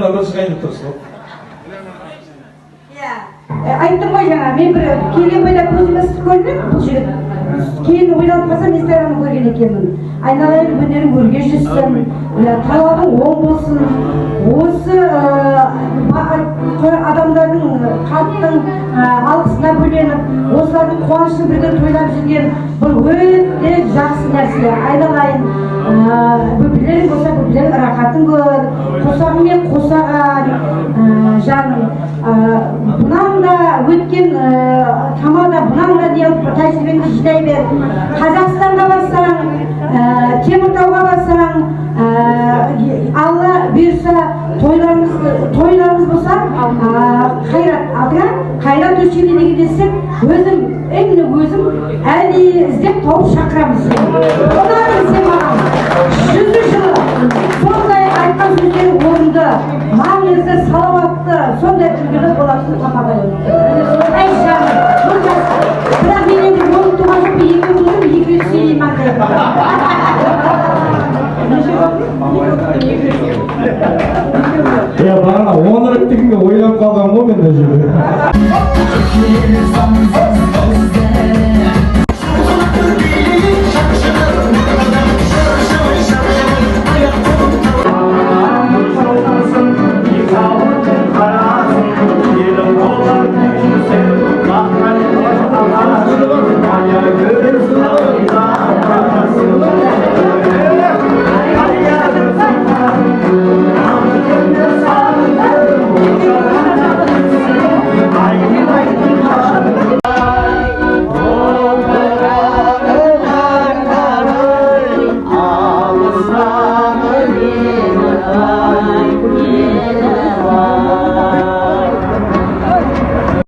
шығайын тұрсың. Айттым ғой жаңа, мен бір келген бойда көзіме ыстық көрінді бұл жігіт. Кейін ойланып қалсам Инстаграмын көрген екенмін. Айналайын өнерің өрге жүзсін, талабың оң болсын. Осы адамдардың халықтың алғысына бөленіп, осылардың қуанышын бірге тойлап жүрген бұл өте жақсы нәрсе. Айналайын бөпелерің болса бөпелерің рахатын көр, қосағыңмен қосаған жаным. Бұнан да өткен тамада бұнан да не тәжірибеңді жинай бер. Қазақстанға барсаң, Теміртауға барсаң, Алла бұйырса тойларымыз болса, қайрат өшкенде неге десек, өзім әлі іздеп тауып шақырамыз. Одан іздеп маған 100 жылы сондай айтқан сөздері орынды, маңызды, салауатты, сондай үлгілі болатын тамада өтті. Әй жаным, бірақ мен енді оның туған жоқпен екі өзім екі рет сүйеймін деп. Бағана 10 рет дегенге ойлап қалған ғой мен де жүріп.